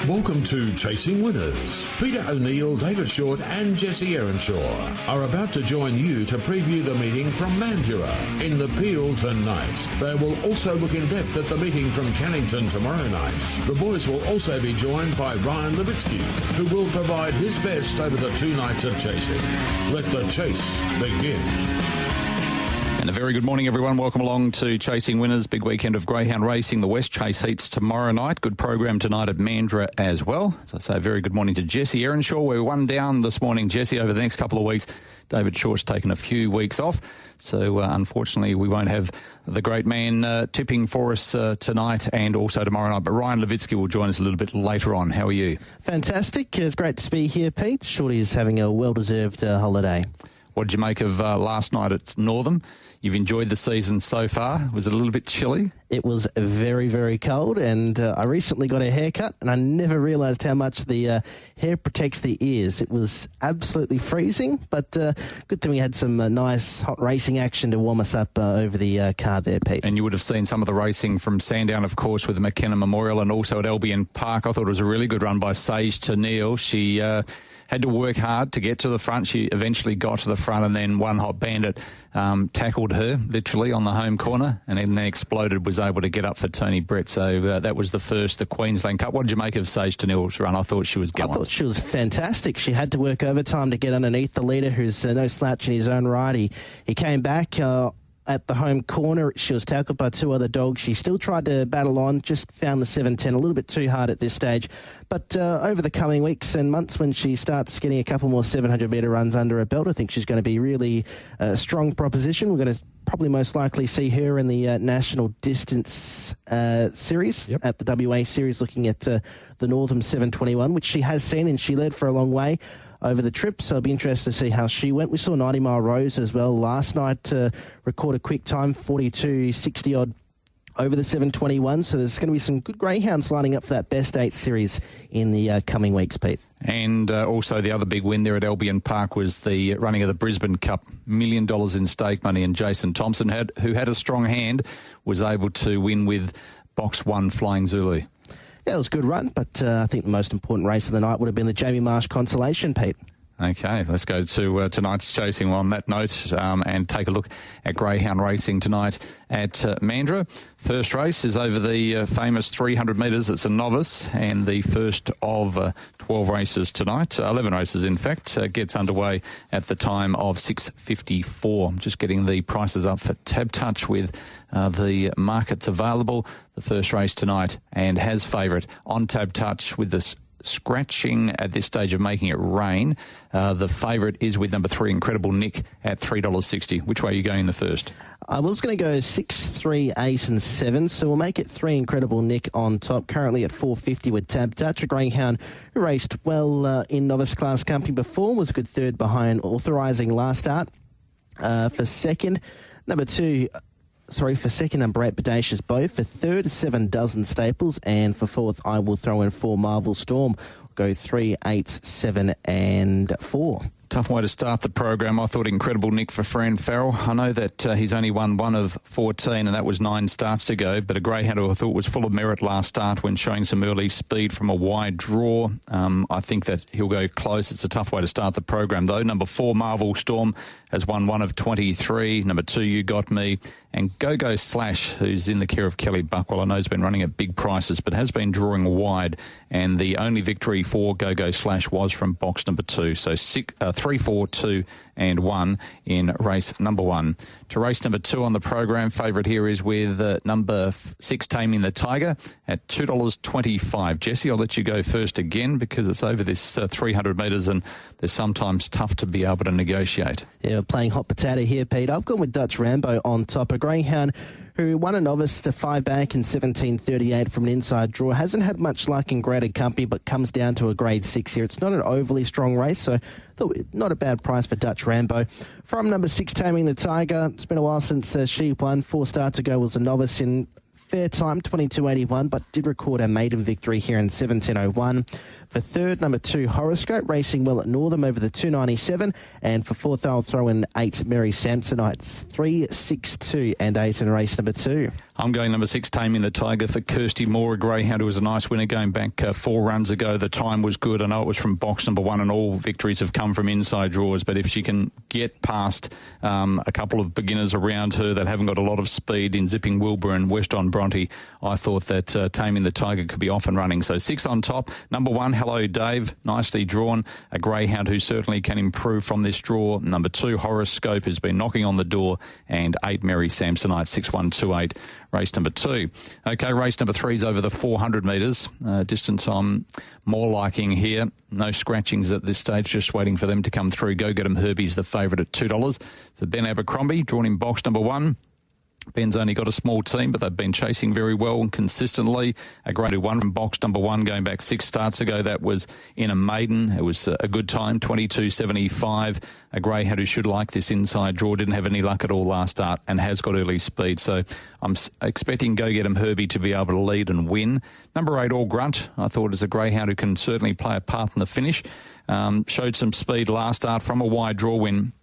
Welcome to Chasing Winners. Peter O'Neill, David Short and Jesse Erenshaw are about to join you to preview the meeting from Mandurah in the Peel tonight. They will also look in depth at the meeting from Cannington tomorrow night. The boys will also be joined by Ryan Levitzke, who will provide his best over the 2 nights of chasing. Let the chase begin. And a very good morning, everyone. Welcome along to Chasing Winners, big weekend of greyhound racing. The West Chase heats tomorrow night. Good program tonight at Mandurah as well. As I say, a very good morning to Jesse Erenshaw. We're one down this morning, Jesse, over the next couple of weeks. David Short's taken a few weeks off, so unfortunately we won't have the great man tipping for us tonight and also tomorrow night. But Ryan Levitzke will join us a little bit later on. How are you? Fantastic. It's great to be here, Pete. Shorty is having a well-deserved holiday. What did you make of last night at Northam? You've enjoyed the season so far. Was it a little bit chilly? It was very, very cold, and I recently got a haircut, and I never realised how much the hair protects the ears. It was absolutely freezing, but good thing we had some nice hot racing action to warm us up over the card there, Pete. And you would have seen some of the racing from Sandown, of course, with the McKenna Memorial and also at Albion Park. I thought it was a really good run by Sage to Neil. She had to work hard to get to the front. She eventually got to the front, and then One Hot Bandit tackled her literally on the home corner and then exploded, was able to get up for Tony Brett. So that was the Queensland Cup. What did you make of Sage to Neil's run? I thought she was gallant. I thought she was fantastic. She had to work overtime to get underneath the leader, who's no slouch in his own right. He came back at the home corner. She was tackled by 2 other dogs. She still tried to battle on, just found the 7-10 a little bit too hard at this stage. But over the coming weeks and months, when she starts getting a couple more 700-metre runs under her belt, I think she's going to be really a strong proposition. We're going to probably most likely see her in the National Distance Series at the WA Series, looking at the Northam 721, which she has seen, and she led for a long way over the trip, so it'll be interesting to see how she went. We saw 90 Mile Rose as well last night record a quick time, 42.60-odd over the 721, so there's going to be some good greyhounds lining up for that Best 8 series in the coming weeks, Pete. And also the other big win there at Albion Park was the running of the Brisbane Cup, $1 million in stake money, and Jason Thompson, who had a strong hand, was able to win with Box 1 Flying Zulu. Yeah, it was a good run, but I think the most important race of the night would have been the Jamie Marsh Consolation, Pete. Okay, let's go to tonight's chasing on that note and take a look at greyhound racing tonight at Mandurah. First race is over the famous 300 metres. It's a novice, and the first of 12 races tonight, 11 races in fact, gets underway at the time of 6:54. I'm just getting the prices up for Tab Touch with the markets available. The first race tonight, and has favourite on Tab Touch with this scratching at this stage of making it rain. The favourite is with number 3, Incredible Nick, at $3.60. Which way are you going in the first? I was going to go 6, 3, 8 and 7, so we'll make it 3 Incredible Nick on top, currently at $4.50 with Tab Touch, a greyhound who raced well in novice class company before, was a good third behind Authorising last start. For second, number 8, Bodacious Bow. For third, 7 Dozen Staples. And for fourth, I will throw in 4 Marvel Storm. Go 3, 8, 7 and 4. Tough way to start the program. I thought Incredible Nick for Fran Farrell. I know that he's only won 1 of 14, and that was 9 starts ago, but a greyhound who I thought was full of merit last start when showing some early speed from a wide draw. I think that he'll go close. It's a tough way to start the program, though. Number 4, Marvel Storm, has won 1 of 23. Number 2, You Got Me. And Go-Go Slash, who's in the care of Kelly Buckwell, I know has been running at big prices, but has been drawing wide. And the only victory for Go-Go Slash was from box number 2. So 3, 4, 2 and 1 in race number 1. To race number 2 on the program, favourite here is with number 6, Taming the Tiger, at $2.25. Jesse, I'll let you go first again because it's over this 300 metres and they're sometimes tough to be able to negotiate. Yeah, playing hot potato here, Pete. I've gone with Dutch Rambo on top, a greyhound who won a novice to 5 back in 17.38 from an inside draw. Hasn't had much luck in graded company, but comes down to a grade 6 here. It's not an overly strong race, so not a bad price for Dutch Rambo. From number 6, Taming the Tiger. It's been a while since she won. 4 starts ago was a novice in fair time, 22.81, but did record a maiden victory here in 17.01. For third, number 2, Horoscope, racing well at Northam over the 2.97. And for fourth, I'll throw in 8, Mary Samsonites, 3, 6, 2 and 8 in race number 2. I'm going number 6, Taming the Tiger, for Kirsty Moore, a greyhound who was a nice winner going back 4 runs ago. The time was good. I know it was from box number 1 and all victories have come from inside draws, but if she can get past a couple of beginners around her that haven't got a lot of speed in Zipping Wilbur and West on Bronte, I thought that Taming the Tiger could be off and running. So 6 on top. Number 1, Hello Dave, nicely drawn, a greyhound who certainly can improve from this draw. Number 2, Horoscope, has been knocking on the door, and 8, Mary Samsonite, 6128. Race number 2. Okay, race number 3 is over the 400 metres. Distance I'm more liking here. No scratchings at this stage, just waiting for them to come through. Go Get 'em Herbie's the favourite at $2. For Ben Abercrombie, drawn in box number 1. Ben's only got a small team, but they've been chasing very well and consistently. A grade 1 from box number 1 going back 6 starts ago. That was in a maiden. It was a good time, 22.75. A greyhound who should like this inside draw. Didn't have any luck at all last start and has got early speed. So I'm expecting Go Get 'em Herbie to be able to lead and win. Number 8, All Grunt, I thought is a greyhound who can certainly play a part in the finish. Showed some speed last start from a wide draw win,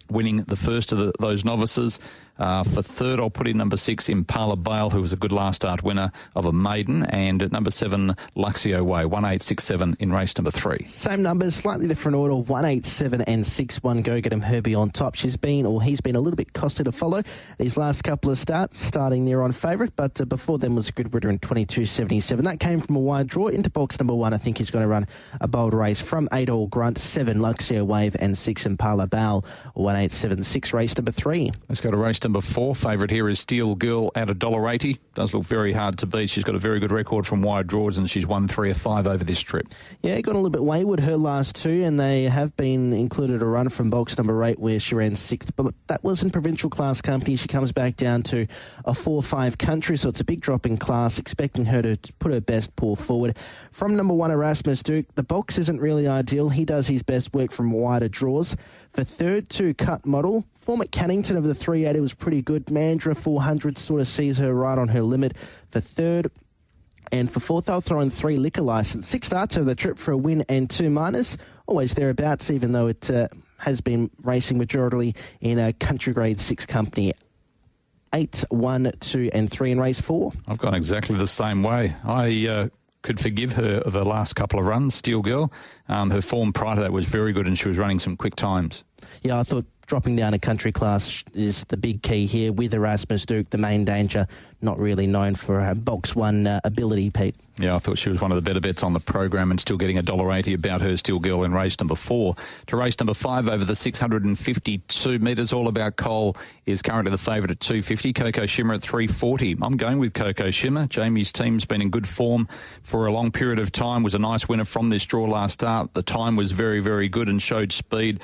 winning the first of those novices. For third, I'll put in number 6, Impala Bale, who was a good last start winner of a maiden. And at number 7, Luxio Way, 1867 in race number 3. Same numbers, slightly different order, 187 and 61. Go Get 'em Herbie on top. He's been a little bit costly to follow his last couple of starts, starting there on favourite, but before then was a good winner in 22.77. That came from a wide draw into box number 1. I think he's going to run a bold race from 8, All Grunt, 7, Luxio Wave, and 6, Impala Bale, 1876. Race number 3. Let's go to race number 4. Favourite here is Steel Girl at $1.80. Does look very hard to beat. She's got a very good record from wide draws, and she's won 3 of 5 over this trip. Yeah, got a little bit wayward her last 2, and they have been included a run from box number 8 where she ran 6th, but that was in provincial class company. She comes back down to a 4-5 country, so it's a big drop in class. Expecting her to put her best paw forward. From number 1, Erasmus Duke, the box isn't really ideal. He does his best work from wider draws. For third, 2, Cut Model. Form at Cannington over the 380 was pretty good. Mandra 400 sort of sees her right on her limit for third. And for fourth, they'll throw in 3, Liquor License. 6 starts over the trip for a win and 2 minors. Always thereabouts, even though it has been racing majority in a country grade 6 company. 8, 1, 2 and 3 in race 4. I've gone exactly the same way. I could forgive her of her last couple of runs, Steel Girl. Her form prior to that was very good, and she was running some quick times. Yeah, I thought dropping down a country class is the big key here with Erasmus Duke, the main danger. Not really known for her box 1 ability, Pete. Yeah, I thought she was one of the better bets on the program, and still getting $1.80 about her, Steel Girl, in race number 4. To race number 5 over the 652 metres, All About Coal is currently the favourite at $2.50. Coco Shimmer at $3.40. I'm going with Coco Shimmer. Jamie's team's been in good form for a long period of time. Was a nice winner from this draw last start. The time was very, very good and showed speed.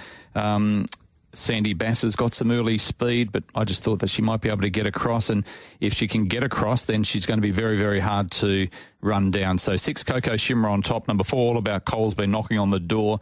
Sandy Bass has got some early speed, but I just thought that she might be able to get across, and if she can get across, then she's going to be very, very hard to run down. So 6, Coco Shimmer on top. Number 4, All About Coal's been knocking on the door,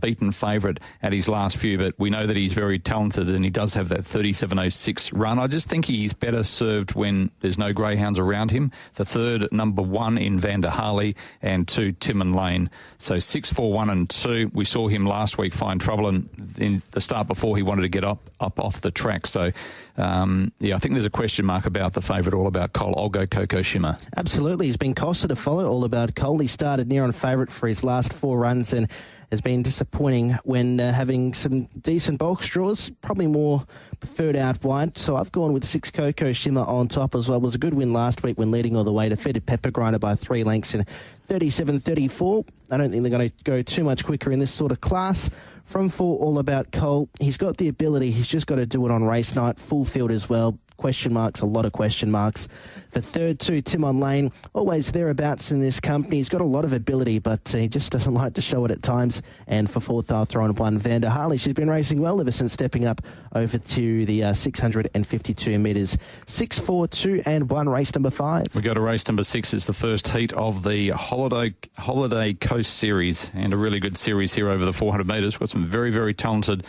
beaten favourite at his last few, but we know that he's very talented and he does have that 37.06 run. I just think he's better served when there's no greyhounds around him. For third, number 1 in Vander Harley, and 2, Timon Lane. So 6, 4, 1 and 2. We saw him last week find trouble in the start before he wanted to get up off the track. So, I think there's a question mark about the favourite All About Coal. I'll go Coco Shimmer. Absolutely. He's been costed to follow, All About Coal. He started near on favourite for his last 4 runs and has been disappointing when having some decent box draws, probably more preferred out wide. So I've gone with 6, Coco Shimmer on top as well. It was a good win last week when leading all the way. Defeated Pepper Grinder by 3 lengths in 37.34. I don't think they're going to go too much quicker in this sort of class. From 4, All About Coal. He's got the ability. He's just got to do it on race night. Full field as well. Question marks, a lot of question marks. For third, 2, Timon Lane. Always thereabouts in this company. He's got a lot of ability, but he just doesn't like to show it at times. And for fourth, I'll throw in 1, Vander Harley. She's been racing well ever since stepping up over to the 652 metres. 6, 4, 2 and 1, race number 5. We go to race number 6. It's the first heat of the Holiday Coast Series, and a really good series here over the 400 metres. We've got some very, very talented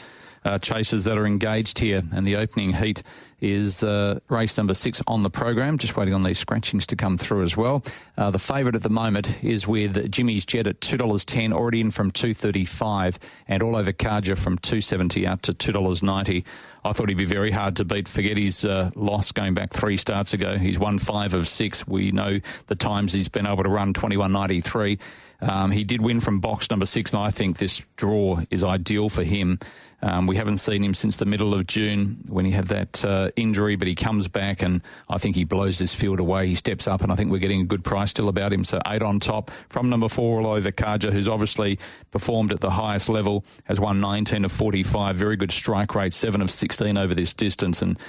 chasers that are engaged here, and the opening heat is race number 6 on the program. Just waiting on these scratchings to come through as well. The favourite at the moment is with Jimmy's Jet at $2.10, already in from $2.35, and All Over Carja from $2.70 out to $2.90. I thought he'd be very hard to beat. Forget his loss going back 3 starts ago. He's won 5 of 6. We know the times he's been able to run 21.93. He did win from box number 6, and I think this draw is ideal for him. We haven't seen him since the middle of June when he had that injury, but he comes back and I think he blows this field away. He steps up and I think we're getting a good price still about him. So 8 on top from number 4, All Over Kaja, who's obviously performed at the highest level, has won 19 of 45, very good strike rate, 7 of 16 over this distance, and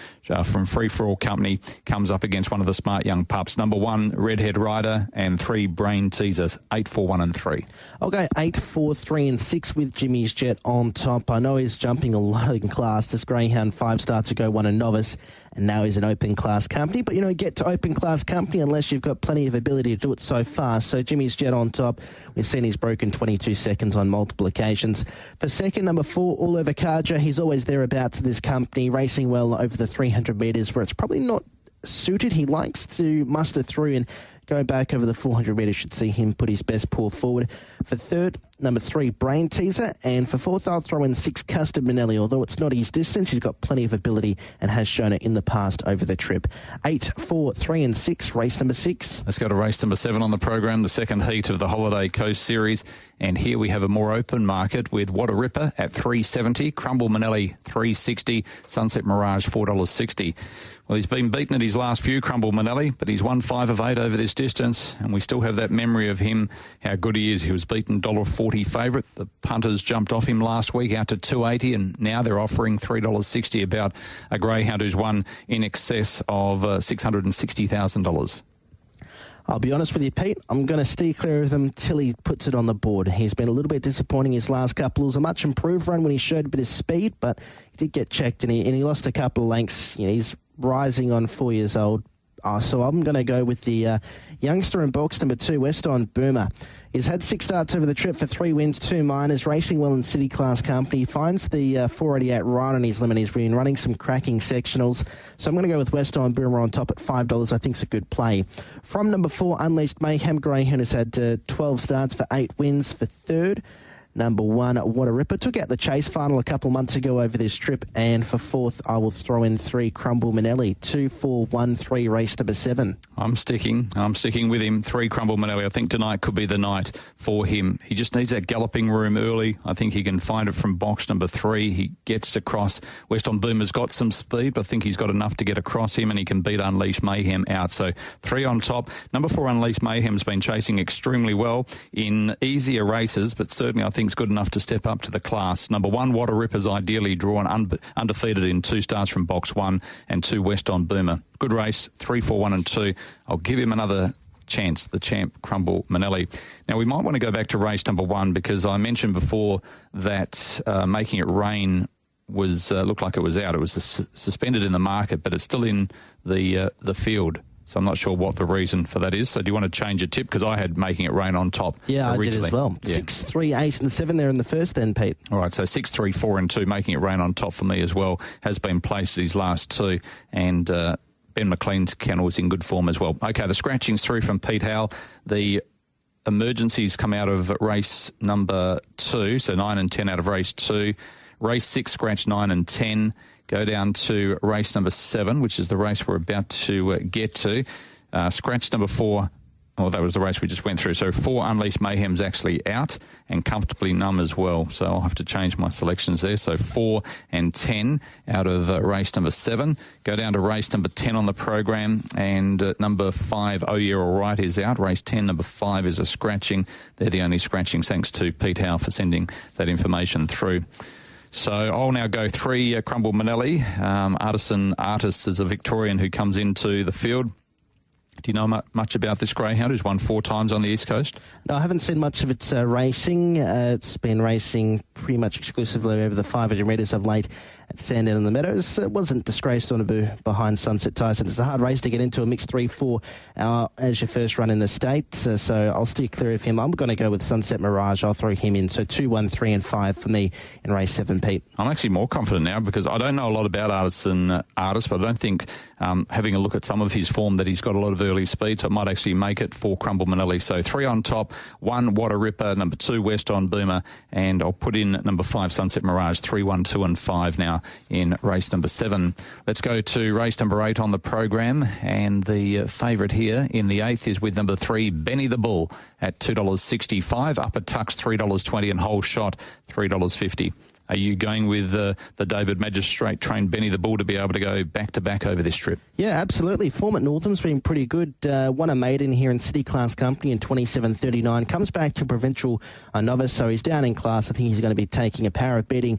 from Free For All Company comes up against one of the smart young pups. Number 1, Redhead Rider, and 3, Brain Teasers, 8, 4, 1 and 3. I'll go 8, 4, 3 and 6 with Jimmy's Jet on top. I know he's jumping a lot in class. This greyhound 5 starts ago won a novice, and now he's an open class company. But, get to open class company unless you've got plenty of ability to do it so fast. So Jimmy's Jet on top. We've seen he's broken 22 seconds on multiple occasions. For second, number 4, All Over Kaja. He's always thereabouts to this company, racing well over the 300 metres where it's probably not suited. He likes to muster through and go back over the 400 metres. Should see him put his best paw forward. For third, number 3, Brain Teaser. And for fourth, I'll throw in 6, Custom Manelli. Although it's not his distance, he's got plenty of ability and has shown it in the past over the trip. 8, 4, 3 and 6, race number 6. Let's go to race number 7 on the program, the second heat of the Holiday Coast Series. And here we have a more open market with What a Ripper at $3.70, Crumble Manelli $3.60, Sunset Mirage $4.60. Well, he's been beaten at his last few, Crumble Manelli, but he's won 5 of 8 over this distance, and we still have that memory of him, how good he is. He was beaten $1.40 favourite. The punters jumped off him last week out to $2.80, and now they're offering $3.60 about a greyhound who's won in excess of $660,000. I'll be honest with you, Pete, I'm going to steer clear of them till he puts it on the board. He's been a little bit disappointing his last couple. It was a much improved run when he showed a bit of speed, but he did get checked and he lost a couple of lengths. He's rising on 4 years old. So I'm going to go with the youngster in box number 2, Weston Boomer. He's had 6 starts over the trip for 3 wins, 2 minors, racing well in city class company. He finds the 488 right on his limit. He's been running some cracking sectionals. So I'm going to go with Weston Boomer on top at $5. I think it's a good play. From number 4, Unleashed Mayhem, greyhound has had 12 starts for 8 wins. For third, number 1, What a Ripper. Took out the chase final a couple months ago over this trip. And for fourth, I will throw in 3, Crumble Manelli. 2, 4, 1, 3, race number 7. I'm sticking with him. 3, Crumble Manelli. I think tonight could be the night for him. He just needs that galloping room early. I think he can find it from box number 3. He gets across. Weston Boomer's got some speed, but I think he's got enough to get across him, and he can beat Unleashed Mayhem out. So 3 on top. Number 4, Unleashed Mayhem's been chasing extremely well in easier races, but certainly I think it's good enough to step up to the class. Number 1, What a Ripper's ideally drawn undefeated in 2 starts from box 1, and 2, Weston Boomer. Good race, 3, 4, 1 and 2. I'll give him another chance, the champ, Crumble Manelli. Now, we might want to go back to race number 1 because I mentioned before that Making It Rain was looked like it was out. It was suspended in the market, but it's still in the field. So I'm not sure what the reason for that is. So do you want to change your tip? Because I had Making It Rain on top. Yeah, originally. I did as well. Yeah. 6, 3, 8 and 7 there in the first then, Pete. All right, so 6, 3, 4 and 2, Making It Rain on top for me as well. Has been placed his last 2, and Ben McLean's kennel is in good form as well. Okay, the scratchings through from Pete Howell. The emergencies come out of race number 2, so 9 and 10 out of race 2. Race 6, scratch 9 and 10. Go down to race number 7, which is the race we're about to get to. Scratch number 4, well, that was the race we just went through. So 4, Unleashed Mayhem's actually out and comfortably numb as well. So I'll have to change my selections there. So 4 and 10 out of race number 7. Go down to race number 10 on the program, and number 5, Oh Yeah All Right, is out. Race 10, number 5 is a scratching. They're the only scratchings, thanks to Pete Howe for sending that information through. So I'll now go 3, Crumble Manelli. Artisan Artist is a Victorian who comes into the field. Do you know much about this greyhound who's won 4 times on the East Coast? No, I haven't seen much of its racing. It's been racing pretty much exclusively over the 500 metres of late at Sandown in the Meadows. It wasn't disgraced on a behind Sunset Tyson. It's a hard race to get into a mixed 3-4 as your first run in the state. So I'll steer clear of him. I'm going to go with Sunset Mirage. I'll throw him in. So 2, 1, 3 and 5 for me in race 7, Pete. I'm actually more confident now because I don't know a lot about Artisan Artist, but I don't think having a look at some of his form that he's got a lot of early speed, so it might actually make it for Crumble Manelli. So 3 on top, 1, What a Ripper, number 2, Weston Boomer, and I'll put in number 5, Sunset Mirage, 3, 1, 2 and 5 now in race number 7. Let's go to race number 8 on the program, and the favourite here in the 8th is with number 3, Benny the Bull, at $2.65, Upper Tucks $3.20 and Whole Shot $3.50. Are you going with the David Magistrate trained Benny the Bull to be able to go back-to-back over this trip? Yeah, absolutely. Form at Northam's been pretty good. Won a maiden here in City Class Company in 27.39. Comes back to Provincial Novice, so he's down in class. I think he's going to be taking a power of betting.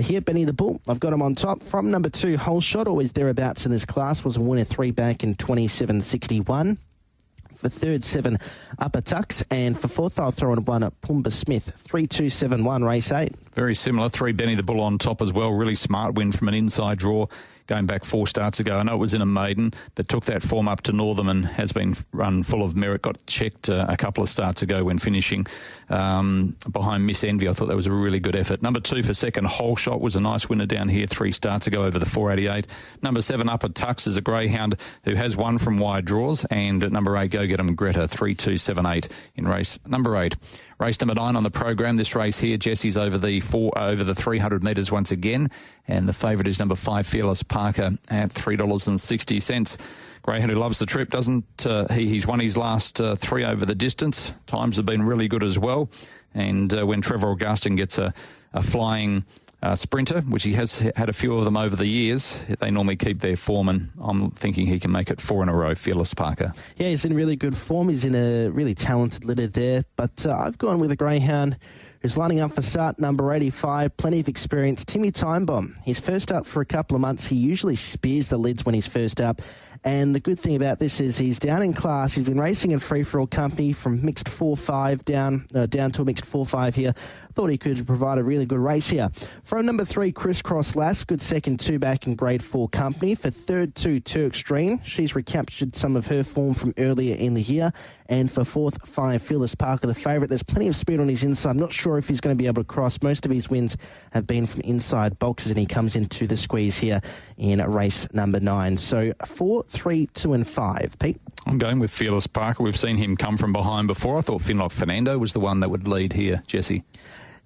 Here, Benny the Bull, I've got him on top. From number 2, Whole Shot, always thereabouts in this class, was a winner 3 back in 27.61. For third, 7, Upper Tucks. And for fourth, I'll throw in 1 at Pumbaa Smith, 3-2-7-1, race 8. Very similar. 3, Benny the Bull on top as well. Really smart win from an inside draw going back 4 starts ago. I know it was in a maiden, but took that form up to Northam and has been run full of merit. Got checked a couple of starts ago when finishing behind Miss Envy. I thought that was a really good effort. Number 2 for second, Whole Shot, was a nice winner down here 3 starts ago over the 488. Number 7, Upper Tux, is a greyhound who has won from wide draws. And number 8, Go Get 'em Greta, 3-2-7-8 in race number 8. Race number 9 on the program. This race here, Jesse's over the 300 metres once again, and the favourite is number 5, Fearless Parker, at $3.60. Greyhound who loves the trip, doesn't he's won his last 3 over the distance. Times have been really good as well, and when Trevor Augustin gets a flying sprinter, which he has had a few of them over the years, they normally keep their form, and I'm thinking he can make it 4 in a row, Fearless Parker. Yeah, he's in really good form. He's in a really talented litter there, but I've gone with a greyhound who's lining up for start number 85, plenty of experience, Timmy Timebomb. He's first up for a couple of months. He usually spears the lids when he's first up, and the good thing about this is he's down in class. He's been racing in free-for-all company from mixed 4-5 down to a mixed 4-5 here. Thought he could provide a really good race here. From number 3, Crisscross Lass, good second 2 back in grade 4 company. For third, 2, Extreme. She's recaptured some of her form from earlier in the year. And for fourth, 5, Fearless Parker, the favourite. There's plenty of speed on his inside. I'm not sure if he's going to be able to cross. Most of his wins have been from inside boxes, and he comes into the squeeze here in race number 9. So 4, 3, 2 and 5. Pete? I'm going with Fearless Parker. We've seen him come from behind before. I thought Finlock Fernando was the one that would lead here, Jesse.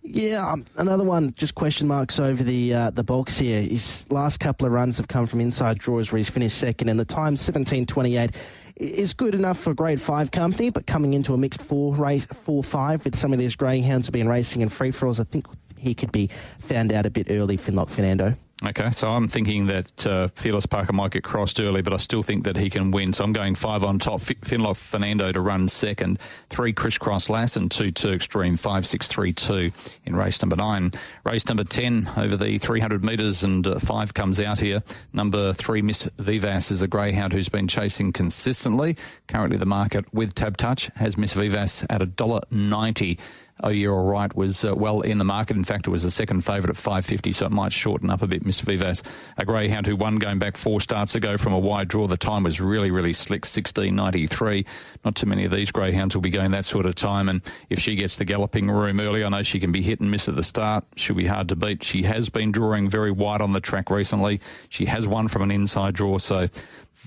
Yeah, another one, just question marks over the box here. His last couple of runs have come from inside draws where he's finished second, and the time 17.28 is good enough for grade 5 company, but coming into a mixed 4-5 with some of these greyhounds who've been racing in free-for-alls, I think he could be found out a bit early, Finlock Fernando. Okay, so I'm thinking that Fearless Parker might get crossed early, but I still think that he can win. So I'm going 5 on top, Finlock Fernando to run second, 3 Crisscross Lass and 2 Extreme, 5, 6, 3, 2 in race number 9. Race number 10 over the 300 metres, and 5 comes out here. Number 3, Miss Vivas, is a greyhound who's been chasing consistently. Currently the market with Tab Touch has Miss Vivas at $1.90. Oh, you're all right, was well in the market. In fact, it was the second favourite at $5.50, so it might shorten up a bit. Miss Vivas, a greyhound who won going back 4 starts ago from a wide draw. The time was really, really slick, 16.93. Not too many of these greyhounds will be going that sort of time, and if she gets the galloping room early, I know she can be hit and miss at the start. She'll be hard to beat. She has been drawing very wide on the track recently. She has won from an inside draw, so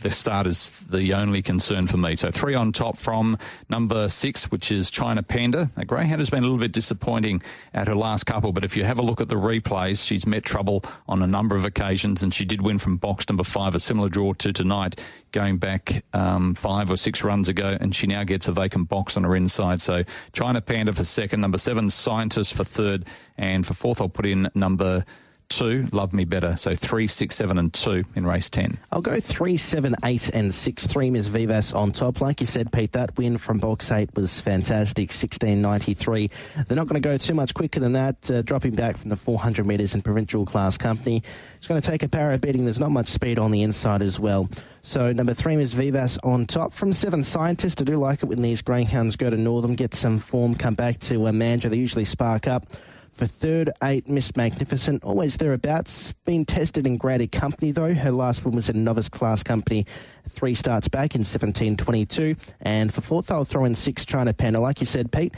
the start is the only concern for me. So 3 on top from number 6, which is China Panda. A greyhound has been a little bit disappointing at her last couple, but if you have a look at the replays, she's met trouble on a number of occasions, and she did win from box number 5, a similar draw to tonight, going back 5 or 6 runs ago, and she now gets a vacant box on her inside. So China Panda for second, number 7, Scientist for third, and for fourth I'll put in number 2, Love Me Better. So 3, 6, 7 and 2 in race 10. I'll go 3, 7, 8 and 6. 3, Miss Vivas on top. Like you said, Pete, that win from box 8 was fantastic, 16.93. They're not going to go too much quicker than that, dropping back from the 400 metres in provincial class company. It's going to take a power of betting. There's not much speed on the inside as well. So number 3, Miss Vivas on top. From 7, Scientist. I do like it when these greyhounds go to Northam, get some form, come back to Mandurah. They usually spark up. For third, 8, Miss Magnificent, always thereabouts. Been tested in graded company, though. Her last one was in novice class company 3 starts back in 17.22. And for fourth, I'll throw in 6, China Panda. Like you said, Pete,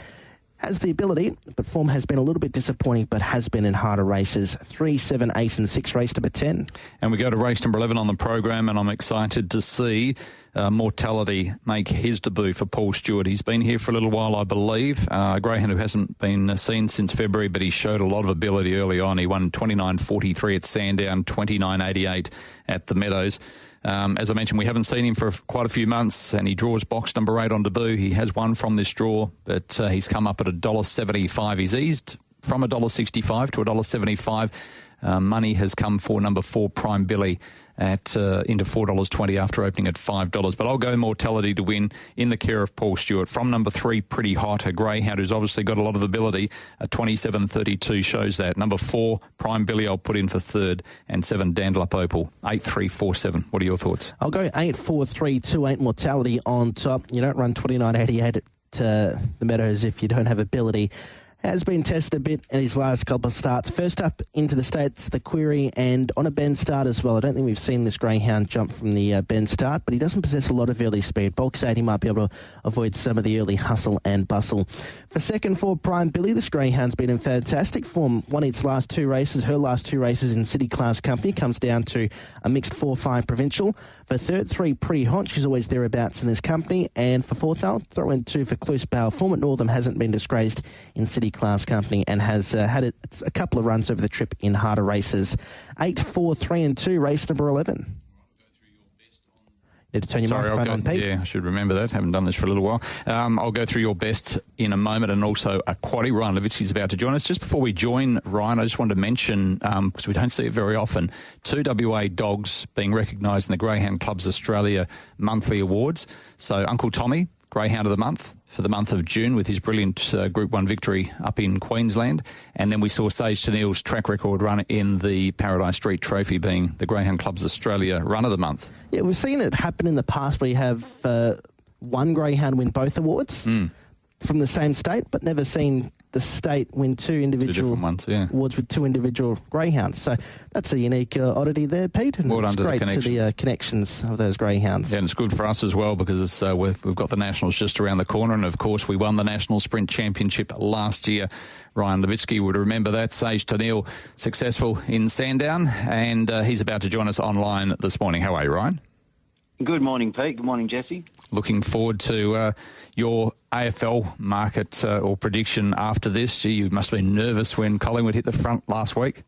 Has the ability, but form has been a little bit disappointing, but has been in harder races. 3, 7, 8 and 6, race number 10. And we go to race number 11 on the program, and I'm excited to see Mortality make his debut for Paul Stewart. He's been here for a little while, I believe. A greyhound who hasn't been seen since February, but he showed a lot of ability early on. He won 29.43 at Sandown, 29.88 at the Meadows. As I mentioned, we haven't seen him for quite a few months, and he draws box number 8 on debut. He has won from this draw, but he's come up at $1.75. He's eased from $1.65 to $1.75. Money has come for number 4, Prime Billy, at into $4.20 after opening at $5. But I'll go Mortality to win in the care of Paul Stewart. From number 3, Pretty Hot, a greyhound who's obviously got a lot of ability. 27.32 shows that. Number 4, Prime Billy, I'll put in for third, and 7, Dandelup Opal. 8, 3, 4, 7. What are your thoughts? I'll go 8, 4, 3, 2, 8 Mortality on top. You don't run 29.88 at the Meadows if you don't have ability. Has been tested a bit in his last couple of starts. First up into the States, the Query, and on a bend start as well. I don't think we've seen this greyhound jump from the bend start, but he doesn't possess a lot of early speed. Box 8, he might be able to avoid some of the early hustle and bustle. For second, for Prime Billy, this greyhound's been in fantastic form. Won its last 2 races. Her last 2 races in City Class Company. Comes down to a mixed 4-5 provincial. For third, 3, Pretty Hot. She's always thereabouts in this company. And for fourth, I'll throw in 2 for Close Bale. Form at Northam hasn't been disgraced in City Class Company and has had a couple of runs over the trip in harder races. 8, 4, 3 and 2, race number 11. Need to turn your microphone on, Pete. Yeah, I should remember that. Haven't done this for a little while. I'll go through your best in a moment, and also a quaddie. Ryan Levitzke is about to join us. Just before we join Ryan, I just wanted to mention, because we don't see it very often, 2 WA dogs being recognised in the Greyhound Clubs Australia monthly awards. So Uncle Tommy, Greyhound of the Month for the month of June with his brilliant Group 1 victory up in Queensland. And then we saw Sage Tennille's track record run in the Paradise Street Trophy being the Greyhound Clubs Australia Run of the Month. Yeah, we've seen it happen in the past where you have one greyhound win both awards from the same state, but never seen the state win 2 individual ones, yeah, awards with 2 individual greyhounds. So that's a unique oddity there, Pete. And well done it's great to the connections of those greyhounds. Yeah, and it's good for us as well because it's, we've got the Nationals just around the corner. And, of course, we won the National Sprint Championship last year. Ryan Levitzke would remember that. Sage Tennille successful in Sandown, and he's about to join us online this morning. How are you, Ryan? Good morning, Pete. Good morning, Jesse. Looking forward to your AFL market or prediction after this. Gee, you must have been nervous when Collingwood hit the front last week.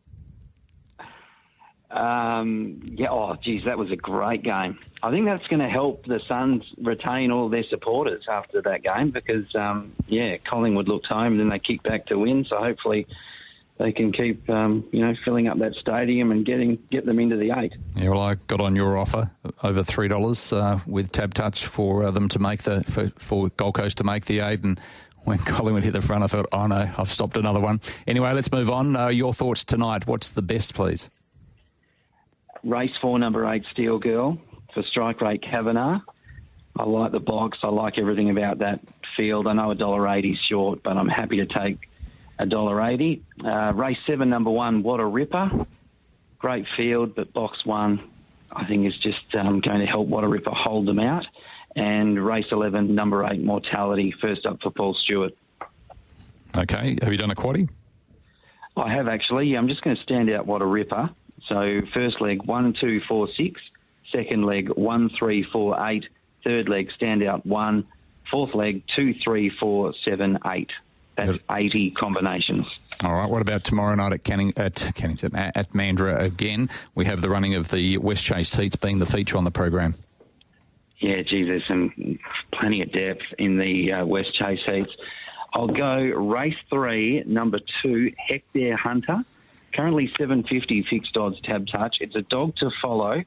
That was a great game. I think that's going to help the Suns retain all their supporters after that game because, Collingwood looked home and then they kicked back to win. So hopefully they can keep, filling up that stadium and get them into the 8. Yeah, well, I got on your offer over $3 with Tab Touch for them to make for Gold Coast to make the 8, and when Collingwood hit the front, I thought, oh no, I've stopped another one. Anyway, let's move on. Your thoughts tonight? What's the best, please? Race 4, number 8, Steel Girl for Strike Rate Kavanagh. I like the box. I like everything about that field. I know $1.80 is short, but I'm happy to take $1.80. Race 7, number 1, What a Ripper. Great field, but box 1, I think, is just going to help What a Ripper hold them out. And race 11, number 8, Mortality, first up for Paul Stewart. Okay. Have you done a quaddie? I have, actually. I'm just going to stand out What a Ripper. So first leg, 1, 2, 4, 6. Second leg, 1, 3, 4, 8. Third leg, stand out 1. Fourth leg, 2, 3, 4, 7, 8. That's 80 combinations. All right. What about tomorrow night at Mandurah again? We have the running of the West Chase heats being the feature on the program. Yeah, there's plenty of depth in the West Chase heats. I'll go race 3, number 2, Hector Hunter. Currently $7.50 fixed odds, Tab Touch. It's a dog to follow.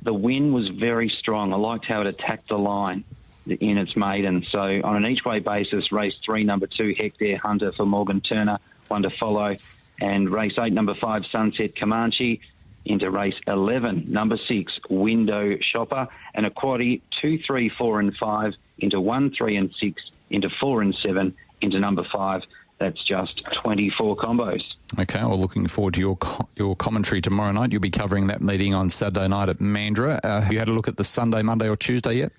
The win was very strong. I liked how it attacked the line in its maiden. So on an each-way basis, race 3, number 2, Hector Hunter for Morgan Turner, 1 to follow. And race 8, number 5, Sunset Comanche, into race 11, number 6, Window Shopper. And a quaddie, 2, 3, 4 and 5, into 1, 3 and 6, into 4 and 7, into number 5. That's just 24 combos. Okay, well, looking forward to your commentary tomorrow night. You'll be covering that meeting on Saturday night at Mandurah. Have you had a look at the Sunday, Monday or Tuesday yet?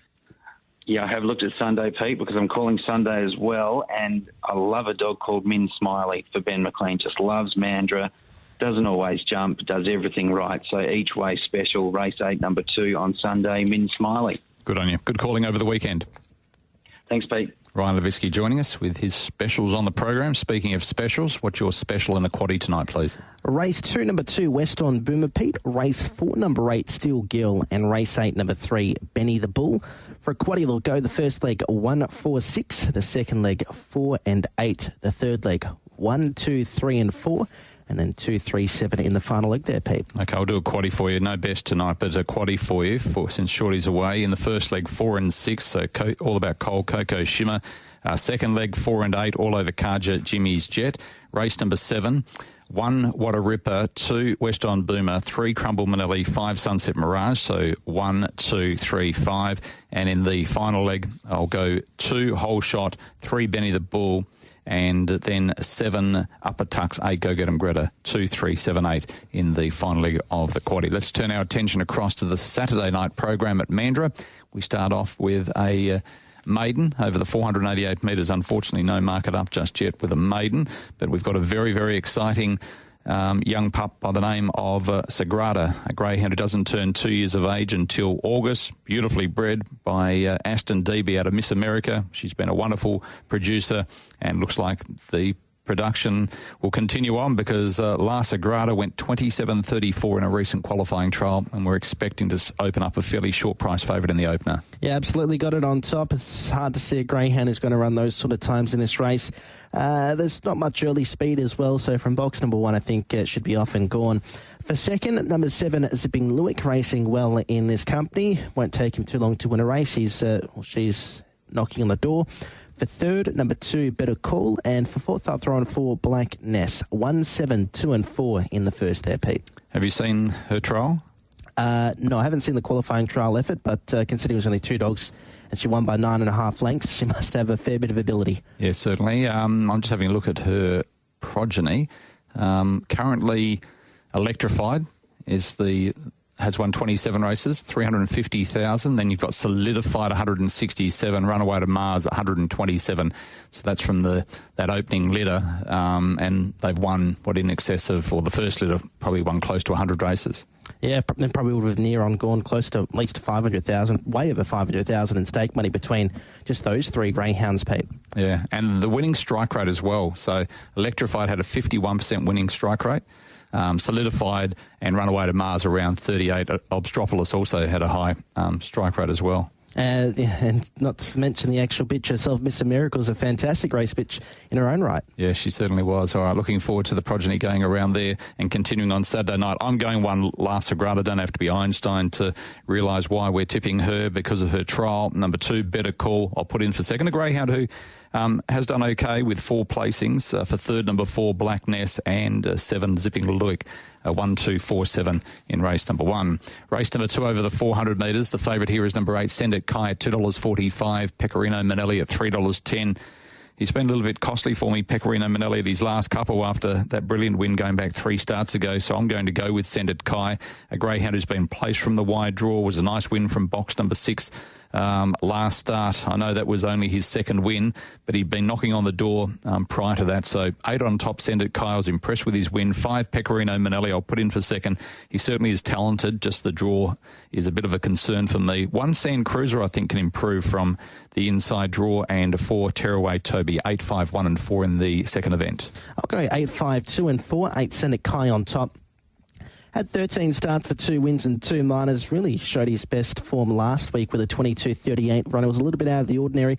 Yeah, I have looked at Sunday, Pete, because I'm calling Sunday as well, and I love a dog called Min Smiley for Ben McLean. Just loves Mandurah, doesn't always jump, does everything right. So each way special, race 8, number 2 on Sunday, Min Smiley. Good on you. Good calling over the weekend. Thanks, Pete. Ryan Levitzke joining us with his specials on the program. Speaking of specials, what's your special in the quaddie tonight, please? Race 2, number 2, West on Boomer Pete. Race 4, number 8, Steel Gill. And race 8, number 3, Benny the Bull. For a quaddie, they'll go the first leg 1, 4, 6. The second leg 4 and 8. The third leg 1, 2, 3 and 4. And then 2, 3, 7 in the final leg there, Pete. Okay, I'll do a quaddie for you. No best tonight, but a quaddie for you since Shorty's away. In the first leg, 4 and 6, so all about Cold Cocoa Shimmer. Second leg, 4 and 8, all over Kaja, Jimmy's Jet. Race number 7, 1, What a Ripper, 2, West on Boomer, 3, Crumble Manelli, 5, Sunset Mirage, so 1, 2, 3, 5. And in the final leg, I'll go 2, Whole Shot, 3, Benny the Bull, and then 7, Upper Tucks, 8, Go Get 'em Greta, 2, 3, 7, 8 in the final leg of the quaddie. Let's turn our attention across to the Saturday night program at Mandurah. We start off with a maiden over the 488 metres. Unfortunately, no market up just yet with a maiden, but we've got a very, very exciting young pup by the name of Sagrada, a greyhound who doesn't turn 2 years of age until August, beautifully bred by Ashton Deeby out of Miss America. She's been a wonderful producer and looks like the production will continue on because La Sagrada went 27.34 in a recent qualifying trial, and we're expecting to open up a fairly short price favourite in the opener. Yeah, absolutely got it on top. It's hard to see a greyhound who's going to run those sort of times in this race. There's not much early speed as well, so from box number 1, I think it should be off and gone. For second, number 7, Zipping Lewick, racing well in this company. Won't take him too long to win a race. She's knocking on the door. For third, number 2, Better Call. And for fourth, I'll throw on 4, Black Ness. 1, 7, 2 and 4 in the first there, Pete. Have you seen her trial? No, I haven't seen the qualifying trial effort, but considering it was only 2 dogs and she won by 9.5 lengths, she must have a fair bit of ability. Yeah, certainly. I'm just having a look at her progeny. Currently electrified has won 27 races, 350,000. Then you've got Solidified, 167. Runaway to Mars, 127. So that's from that opening litter. And they've won in excess of, or the first litter probably won close to 100 races. Yeah, then probably would have near on gone close to at least 500,000, way over 500,000 in stake money between just those 3 greyhounds, Pete. Yeah, and the winning strike rate as well. So Electrified had a 51% winning strike rate. Solidified and Runaway to Mars around 38. Obstropolis also had a high strike rate as well. And not to mention the actual bitch herself, Miss America, was a fantastic race bitch in her own right. Yeah, she certainly was. All right, looking forward to the progeny going around there and continuing on Saturday night. I'm going 1, La Sagrada. Don't have to be Einstein to realise why we're tipping her because of her trial. Number 2, Better Call, I'll put in for second. A greyhound who has done okay with 4 placings. For third, number 4, Black Ness, and 7, Zipping Lewick. 1, 2, 4, 7 in race number 1. Race number 2 over the 400 metres. The favourite here is number 8, Send It Kai at $2.45. Pecorino Manelli at $3.10. He's been a little bit costly for me, Pecorino Manelli, these last couple after that brilliant win going back 3 starts ago. So I'm going to go with Send It Kai, a greyhound who's been placed from the wide draw. Was a nice win from box number 6 last start. I know that was only his second win, but he'd been knocking on the door prior to that. So 8 on top, Send It Kai. I was impressed with his win. 5, Pecorino Manelli, I'll put in for second. He certainly is talented, just the draw is a bit of a concern for me. 1, Sand Cruiser, I think, can improve from the inside draw, and 4, Tearaway Toby, 8, 5, 1 and 4 in the second event. I'll go 8, 5, 2 and 4, 8, Send It Kai on top. Had 13 starts for 2 wins and 2 minors. Really showed his best form last week with a 22.38 run. It was a little bit out of the ordinary.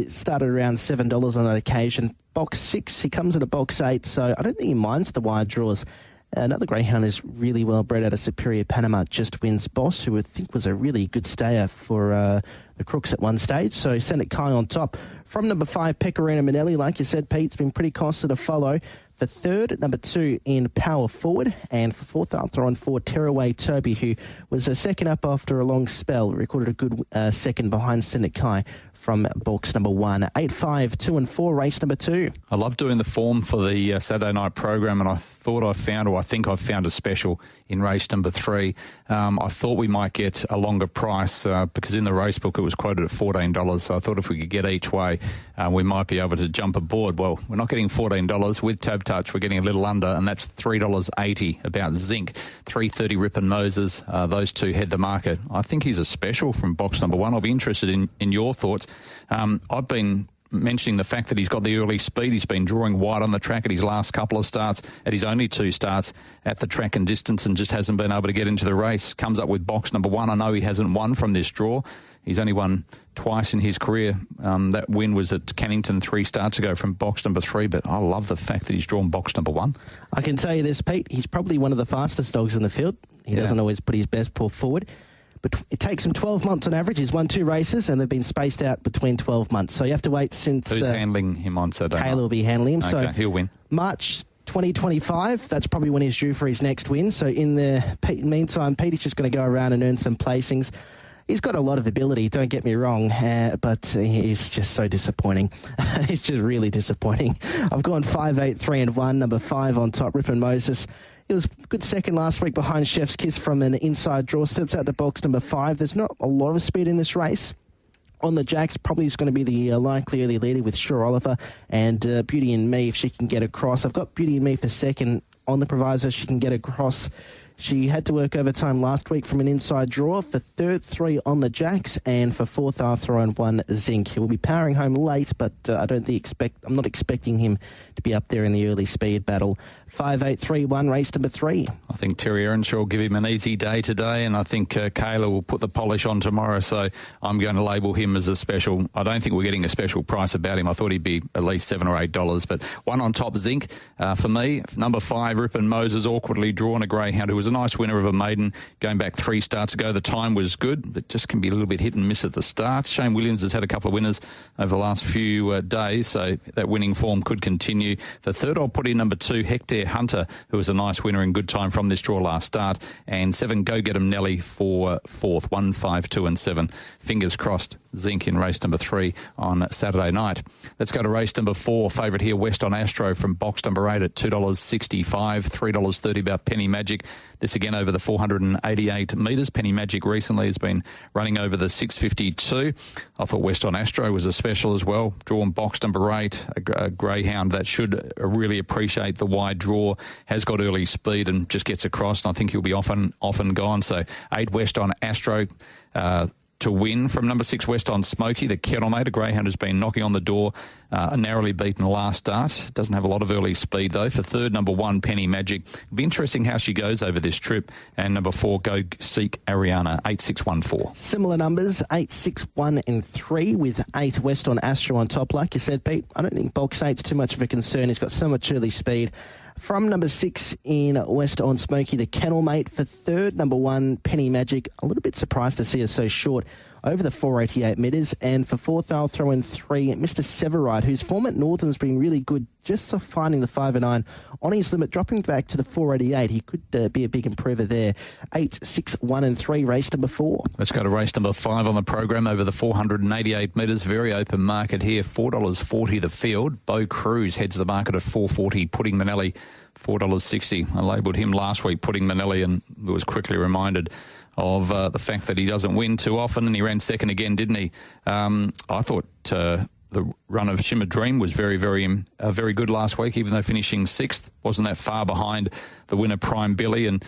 Started around $7 on that occasion. Box 6, he comes into box 8, so I don't think he minds the wide draws. Another greyhound is really well bred out of Superior Panama, Just Wins Boss, who I think was a really good stayer for the Crooks at one stage. So Send It Kai on top. From number 5, Pecorino Manelli, like you said, Pete's been pretty costly to follow. For third, number 2 in Power Forward. And for fourth, I'll throw on 4, Tearaway Toby, who was a second up after a long spell. Recorded a good second behind Send It Kai from box number 1. 8, 5, 2 and 4, race number 2. I love doing the form for the Saturday night program, and I think I've found a special in race number 3. I thought we might get a longer price because in the race book it was quoted at $14, so I thought if we could get each way, we might be able to jump aboard. Well, we're not getting $14. With Tab Touch, we're getting a little under, and that's $3.80 about Zinc. 3.30 Rip and Moses. Those two head the market. I think he's a special from box number 1. I'll be interested in your thoughts. I've been mentioning the fact that he's got the early speed. He's been drawing wide on the track at his last couple of starts, at his only 2 starts at the track and distance, and just hasn't been able to get into the race. Comes up with box number 1. I know he hasn't won from this draw. He's only won twice in his career. That win was at Cannington 3 starts ago from box number 3, but I love the fact that he's drawn box number 1. I can tell you this, Pete, he's probably one of the fastest dogs in the field. He doesn't always put his best paw forward. But it takes him 12 months on average. He's won 2 races, and they've been spaced out between 12 months. So you have to wait since... Who's handling him on Saturday? Kayla will be handling him. Okay, so he'll win. March 2025, that's probably when he's due for his next win. So in the meantime, Peter's just going to go around and earn some placings. He's got a lot of ability, don't get me wrong, but he's just so disappointing. He's just really disappointing. I've gone 5, 8, 3 and 1, number 5 on top, Rip and Moses. It was a good second last week behind Chef's Kiss from an inside draw. Steps out to box number 5. There's not a lot of speed in this race. On the jacks, probably is going to be the likely early leader with Sure Oliver and Beauty and Me if she can get across. I've got Beauty and Me for second on the proviso she can get across. She had to work overtime last week from an inside draw. For third, 3 on the jacks, and for fourth, Arthur and 1 Zinc. He will be powering home late, but I'm not expecting him to be up there in the early speed battle. 5, 8, 3, 1, race number 3. I think Terry Erenshaw will give him an easy day today, and I think Kayla will put the polish on tomorrow, so I'm going to label him as a special. I don't think we're getting a special price about him. I thought he'd be at least $7 or $8, but 1 on top, Zinc. For me, number 5, Rip and Moses, awkwardly drawn, a greyhound who was a nice winner of a maiden going back 3 starts ago. The time was good, but just can be a little bit hit and miss at the start. Shane Williams has had a couple of winners over the last few days, so that winning form could continue. For third, I'll put in number 2, Hector Hunter, who was a nice winner in good time from this draw last start, and 7, Go Get 'em Nelly for fourth. 1, 5, 2 and 7. Fingers crossed, Zinc in race number 3 on Saturday night. Let's go to race number 4. Favourite here, West on Astro from box number 8 at $2.65, $3.30 about Penny Magic. This again over the 488 metres. Penny Magic recently has been running over the 652. I thought West on Astro was a special as well. Drawn box number 8, a greyhound that should really appreciate the wide draw, has got early speed and just gets across, and I think he'll be off and gone. So 8 West on Astro to win. From number 6 West on Smoky, the Kettlemate, a greyhound has been knocking on the door, narrowly beaten last start. Doesn't have a lot of early speed though. For third, number 1 Penny Magic. It'll be interesting how she goes over this trip. And number 4, Go Seek Ariana, 8, 6, 1, 4. Similar numbers, 8, 6, 1 and 3 with 8 West on Astro on top. Like you said, Pete, I don't think box 8's too much of a concern. He's got so much early speed. From number 6 in West on Smoky, the Kennelmate. For third, number 1, Penny Magic. A little bit surprised to see her so short over the 488 metres. And for fourth, I'll throw in 3, Mr. Severide, whose form at Northern's been really good, just finding the 5 and 9 on his limit, dropping back to the 488. He could be a big improver there. 8, 6, 1 and 3, race number 4. Let's go to race number 5 on the program over the 488 metres. Very open market here, $4.40 the field. Bo Cruz heads the market at $4.40, Pudding Manelli $4.60. I labelled him last week, Pudding Manelli, and was quickly reminded of the fact that he doesn't win too often, and he ran second again, didn't he? I thought the run of Shimmer Dream was very good last week, even though finishing 6th. Wasn't that far behind the winner Prime Billy, and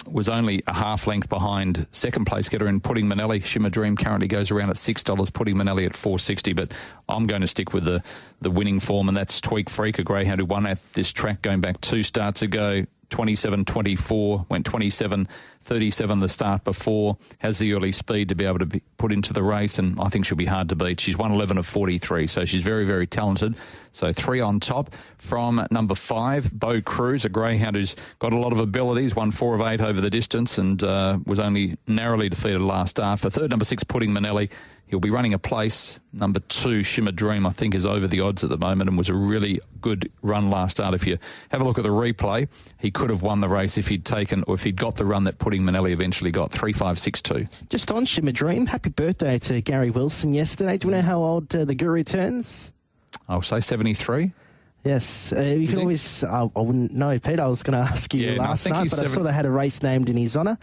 was only a half length behind second place getter in Pudding Manelli. Shimmer Dream currently goes around at $6, Pudding Manelli at $4.60, but I'm going to stick with the winning form, and that's Tweak Freak, a greyhound who won at this track going back 2 starts ago. 27-24, went 27-37 the start before, has the early speed to be able to be put into the race, and I think she'll be hard to beat. She's won 11 of 43, so she's very talented. So 3 on top. From number 5, Bo Cruz, a greyhound who's got a lot of abilities, won 4 of 8 over the distance and was only narrowly defeated last start. For third, number 6, Pudding Manelli. He'll be running a place. Number 2, Shimmer Dream, I think is over the odds at the moment and was a really good run last start. If you have a look at the replay, he could have won the race if he'd got the run that Pudding Manelli eventually got, 3, 5, 6, 2. Just on Shimmer Dream, happy birthday to Gary Wilson yesterday. Do you know how old the Guru turns? I'll say 73. Yes, you can always... I wouldn't know, Pete. I was going to ask you last night, but I saw they had a race named in his honour.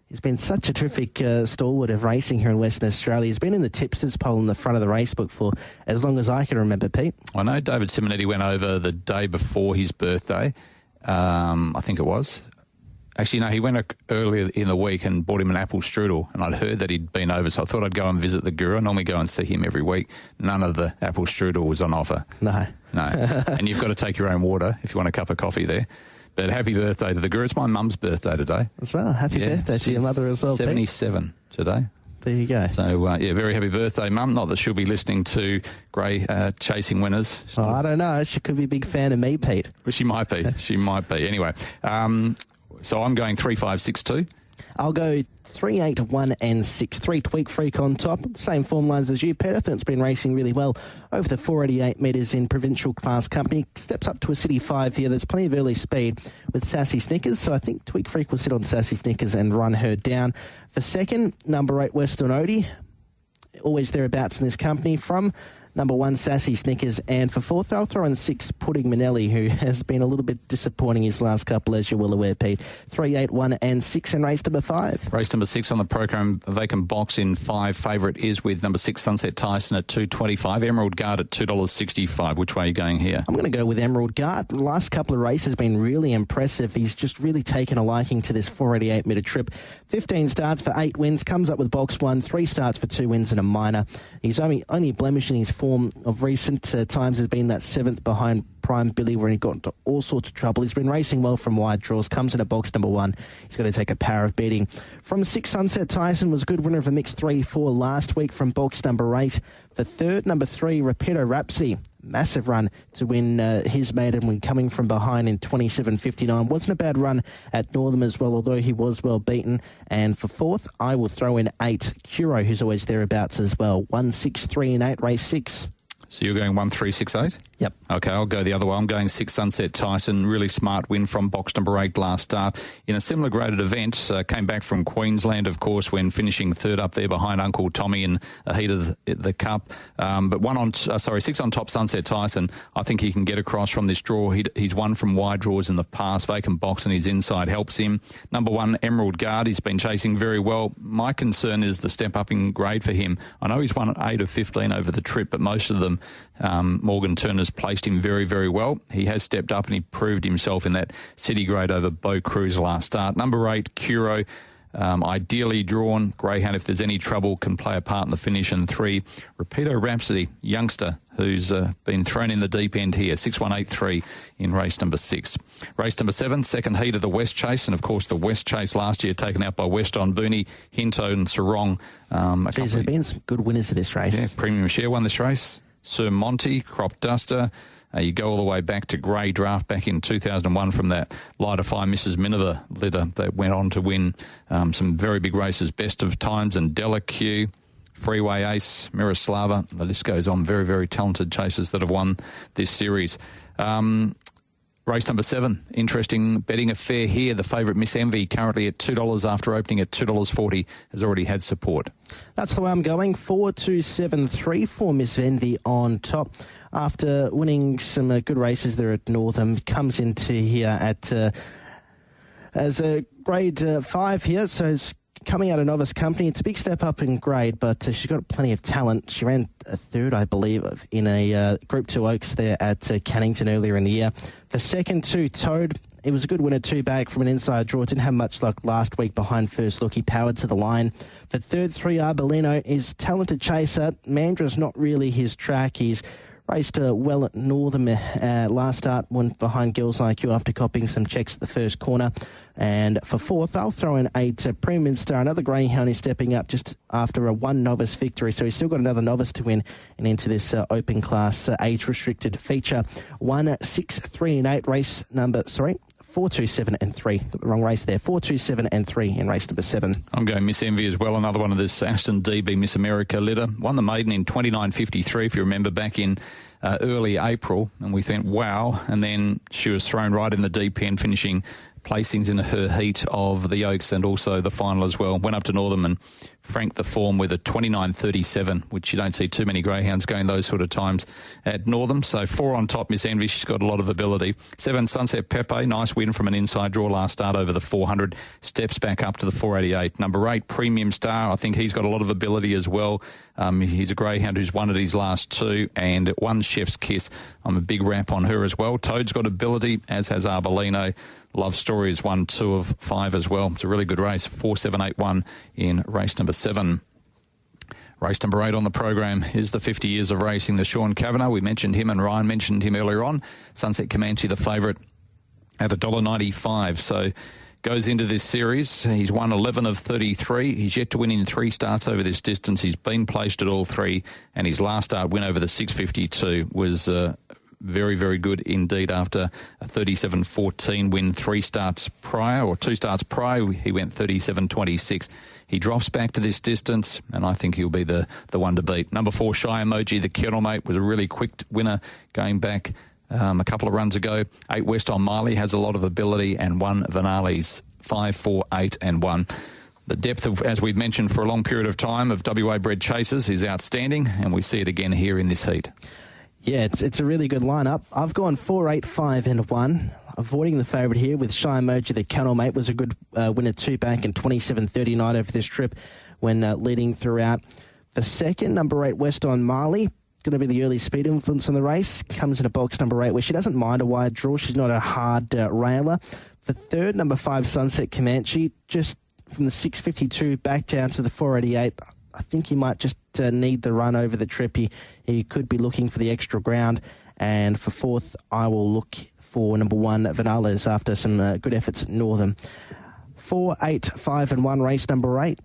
He's been such a terrific stalwart of racing here in Western Australia. He's been in the tipsters poll in the front of the racebook for as long as I can remember, Pete. I know David Simonetti went over the day before his birthday, I think it was. Actually, no, he went earlier in the week and bought him an apple strudel, and I'd heard that he'd been over, so I thought I'd go and visit the Guru. I normally go and see him every week. None of the apple strudel was on offer. No. And you've got to take your own water if you want a cup of coffee there. But happy birthday to the Guru. It's my mum's birthday today. As well. Happy birthday to your mother as well, 77 Pete. Today. There you go. So, very happy birthday, Mum. Not that she'll be listening to Gray chasing winners. Oh, I don't know. She could be a big fan of me, Pete. Well, she might be. She might be. Anyway, so I'm going 3, 5, 6, 2. I'll go 3, 8, 1 and 6. 3 Tweak Freak on top. Same form lines as you, Peter. I think it's been racing really well over the 488 metres in provincial class company. Steps up to a City 5 here. There's plenty of early speed with Sassy Snickers, so I think Tweak Freak will sit on Sassy Snickers and run her down. For second, number 8 Western Odie. Always thereabouts in this company from number 1 Sassy Snickers, and for fourth I'll throw in 6 Pudding Manelli, who has been a little bit disappointing his last couple, as you're well aware, Pete. 3, 8, 1 and 6 and race number 5. Race number 6 on the program, vacant box in 5. Favourite is with number 6 Sunset Tyson at $2.25, Emerald Guard at $2.65. Which way are you going here? I'm going to go with Emerald Guard. The last couple of races have been really impressive. He's just really taken a liking to this 488 metre trip. 15 starts for 8 wins, comes up with box 1, 3 starts for 2 wins and a minor. He's only blemish in his form of recent times has been that 7th behind Prime Billy, where he got into all sorts of trouble. He's been racing well from wide draws, comes in at box number 1. He's going to take a power of beating. From 6, Sunset Tyson was a good winner of a mixed 3-4 last week from box number 8. For third, number 3, Rapido Rhapsody. Massive run to win his maiden win, coming from behind in 27.59. Wasn't a bad run at Northam as well, although he was well beaten. And for fourth, I will throw in 8, Curo, who's always thereabouts as well. 1, 6, 3 and 8, race 6. So you're going 1, 3, 6, 8? Yep. Okay, I'll go the other way. I'm going 6 Sunset Tyson. Really smart win from box number 8 last start. In a similar graded event, came back from Queensland, of course, when finishing third up there behind Uncle Tommy in a heat of the Cup. But 6 on top Sunset Tyson, I think he can get across from this draw. He's won from wide draws in the past. Vacant box and his inside helps him. Number 1, Emerald Guard, he's been chasing very well. My concern is the step up in grade for him. I know he's won 8 of 15 over the trip, but most of them Morgan Turner's placed him very, very well. He has stepped up and he proved himself in that city grade over Bo Cruz last start. Number 8, Curo, ideally drawn. Greyhound, if there's any trouble, can play a part in the finish. And 3, Rapido Rhapsody, youngster, who's been thrown in the deep end here. 6-1-8-3 in race number 6. Race number 7, second heat of the West Chase. And, of course, the West Chase last year taken out by West on Booney, Hinto and Sarong. There's been some good winners of this race. Yeah, Premium Share won this race. Sir Monty, Crop Duster. You go all the way back to Grey Draft back in 2001 from that Lightify Mrs. Miniver litter that went on to win some very big races, Best of Times and Delacue, Freeway Ace, Miroslava. The list goes on. Very, very talented chasers that have won this series. Race number 7, interesting betting affair here. The favourite Miss Envy, currently at $2 after opening at $2.40, has already had support. That's the way I'm going. 4, 2, 7, 3 for Miss Envy on top. After winning some good races there at Northam, comes into here at as a grade 5 here, so it's coming out of novice company. It's a big step up in grade, but she's got plenty of talent. She ran a third, I believe, in a Group 2 Oaks there at Cannington earlier in the year. For second, 2, Toad. It was a good winner, 2 back from an inside draw. Didn't have much luck last week behind First Look. He powered to the line. For third, 3, Arbolino is talented chaser. Mandra's not really his track. He's raced well at Northam last start, went behind Girls Like You after copying some checks at the first corner. And for fourth, I'll throw in 8, Premium Star. Another greyhound is stepping up just after a 1 novice victory. So he's still got another novice to win and into this open class age-restricted feature. 1, 6, 3 and 8 race number, 4, 2, 7 and 3. Got the wrong race there. 4, 2, 7 and 3 in race number 7. I'm going Miss Envy as well. Another one of this Aston DB Miss America litter. Won the maiden in 29.53, if you remember, back in early April. And we think, wow. And then she was thrown right in the deep end, finishing placings in her heat of the Oaks and also the final as well. Went up to Northam and franked the form with a 29.37, which you don't see too many greyhounds going those sort of times at Northam. So 4 on top, Miss Envy. She's got a lot of ability. 7, Sunset Pepe. Nice win from an inside draw last start over the 400. Steps back up to the 488. Number 8, Premium Star. I think he's got a lot of ability as well. He's a greyhound who's won at his last 2, and 1, Chef's Kiss. I'm a big wrap on her as well. Toad's got ability, as has Arbolino. Love Story has won 2 of 5 as well. It's a really good race. 4-7-8-1 in race number 7. Race number 8 on the program is the 50 years of racing, the Sean Kavanagh. We mentioned him and Ryan mentioned him earlier on. Sunset Comanche, the favourite, at $1.95. So goes into this series. He's won 11 of 33. He's yet to win in 3 starts over this distance. He's been placed at all 3, and his last start win over the 652 was very, very good indeed. After a 37-14 win 3 starts prior, or 2 starts prior, he went 37-26. He drops back to this distance, and I think he'll be the one to beat. Number 4, Shy Emoji, the kennel mate, was a really quick winner going back a couple of runs ago. 8, West on Miley, has a lot of ability, and 1, Vinales, 5, 4, 8 and 1. The depth of, as we've mentioned for a long period of time, of WA bred chasers is outstanding, and we see it again here in this heat. Yeah, it's a really good lineup. I've gone 4, 8, 5 and 1. Avoiding the favourite here with Shy Emoji, the kennel mate, was a good winner 2 back in 27.39 over this trip when leading throughout. For second, number 8, West on Marley. Going to be the early speed influence on the race. Comes in a box number 8 where she doesn't mind a wide draw. She's not a hard railer. For third, number 5, Sunset Comanche. Just from the 652 back down to the 488. I think he might just need the run over the trip. He could be looking for the extra ground. And for fourth, I will look for number 1, Vinales, after some good efforts at Northern. 4, 8, 5 and 1, race number 8.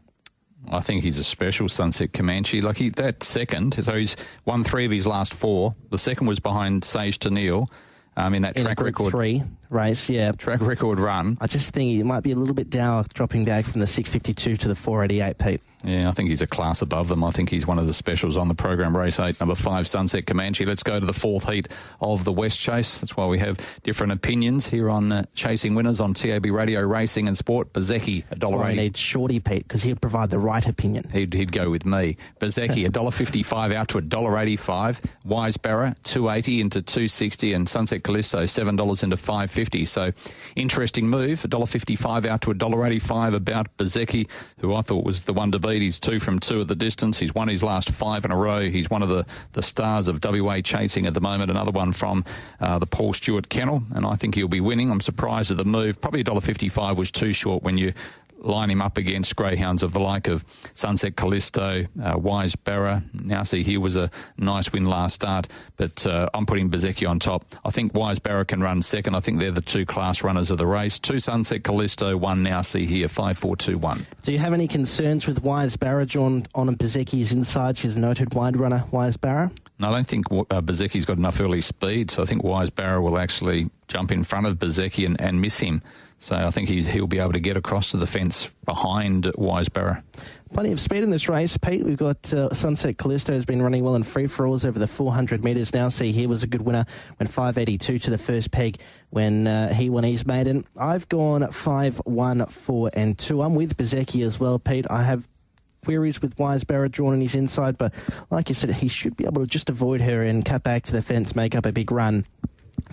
I think he's a special, Sunset Comanche. Like that second, so he's won 3 of his last 4. The second was behind Sage to Neil in that track record 3 race, yeah. Track record run. I just think he might be a little bit dour dropping back from the 652 to the 488, Pete. Yeah, I think he's a class above them. I think he's one of the specials on the program. Race 8, number 5, Sunset Comanche. Let's go to the 4th heat of the West Chase. That's why we have different opinions here on Chasing Winners on TAB Radio Racing and Sport. Bezecchi, $1.80. I need Shorty, Pete, because he'd provide the right opinion. He'd go with me. Bezecchi, $1.55 out to $1.85. Wise Barra, $2.80 into $2.60, and Sunset Callisto, $7 into $5.50. So interesting move. $1.55 out to $1.85 about Bezecchi, who I thought was the one to beat. He's 2 from 2 at the distance. He's won his last 5 in a row. He's one of the stars of WA chasing at the moment. Another one from the Paul Stewart kennel, and I think he'll be winning. I'm surprised at the move. Probably $1.55 was too short when you line him up against greyhounds of the like of Sunset Callisto, Wise Barra. Now see, here was a nice win last start, but I'm putting Bezecchi on top. I think Wise Barra can run second. I think they're the 2 class runners of the race. 2 Sunset Callisto, 1 Now See Here, 5, 4, 2, 1. Do you have any concerns with Wise Barra drawn on Bezecchi's inside? She's a noted wide runner, Wise Barra. No, I don't think Bezecchi's got enough early speed, so I think Wise Barra will actually jump in front of Bezecchi and miss him. So I think he'll be able to get across to the fence behind Wise Barra. Plenty of speed in this race, Pete. We've got Sunset Callisto has been running well in free-for-alls over the 400 metres. Now See Here was a good winner, went 5.82 to the first peg when he won his maiden. I've gone 5, 1, 4 and 2. I'm with Bezecchi as well, Pete. I have queries with Wise Barra drawn in his inside, but like you said, he should be able to just avoid her and cut back to the fence, make up a big run.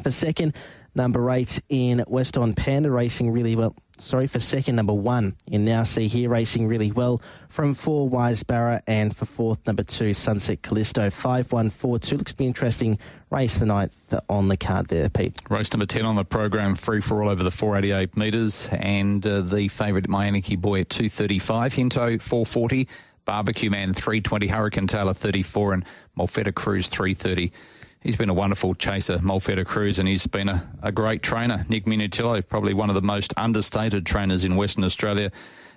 For second, number 8 in West on Panda, racing really well. For second, number 1 in Now See Here, racing really well. From 4, Wise Barra, and for fourth, number 2, Sunset Callisto. 5, 1, 4, 2. Looks to be an interesting race tonight on the card there, Pete. Race number 10 on the program, free for all over the 488 metres, and the favourite Mayaniki Boy at 235, Hinto 440, Barbecue Man 320, Hurricane Taylor 34, and Molfetta Cruz 330. He's been a wonderful chaser, Molfetta Cruz, and he's been a great trainer. Nick Minutillo, probably one of the most understated trainers in Western Australia.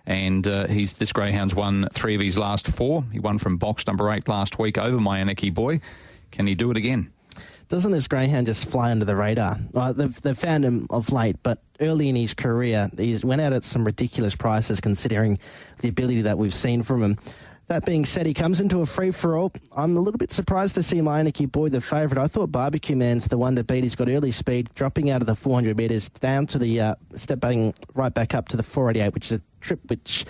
And this greyhound's won 3 of his last 4. He won from box number 8 last week over Mayaniki Boy. Can he do it again? Doesn't this greyhound just fly under the radar? They've found him of late, but early in his career, he went out at some ridiculous prices considering the ability that we've seen from him. That being said, he comes into a free-for-all. I'm a little bit surprised to see Mayaniki Boy the favourite. I thought Barbecue Man's the one to beat. He's got early speed, dropping out of the 400 metres down to the stepping right back up to the 488, which is a trip which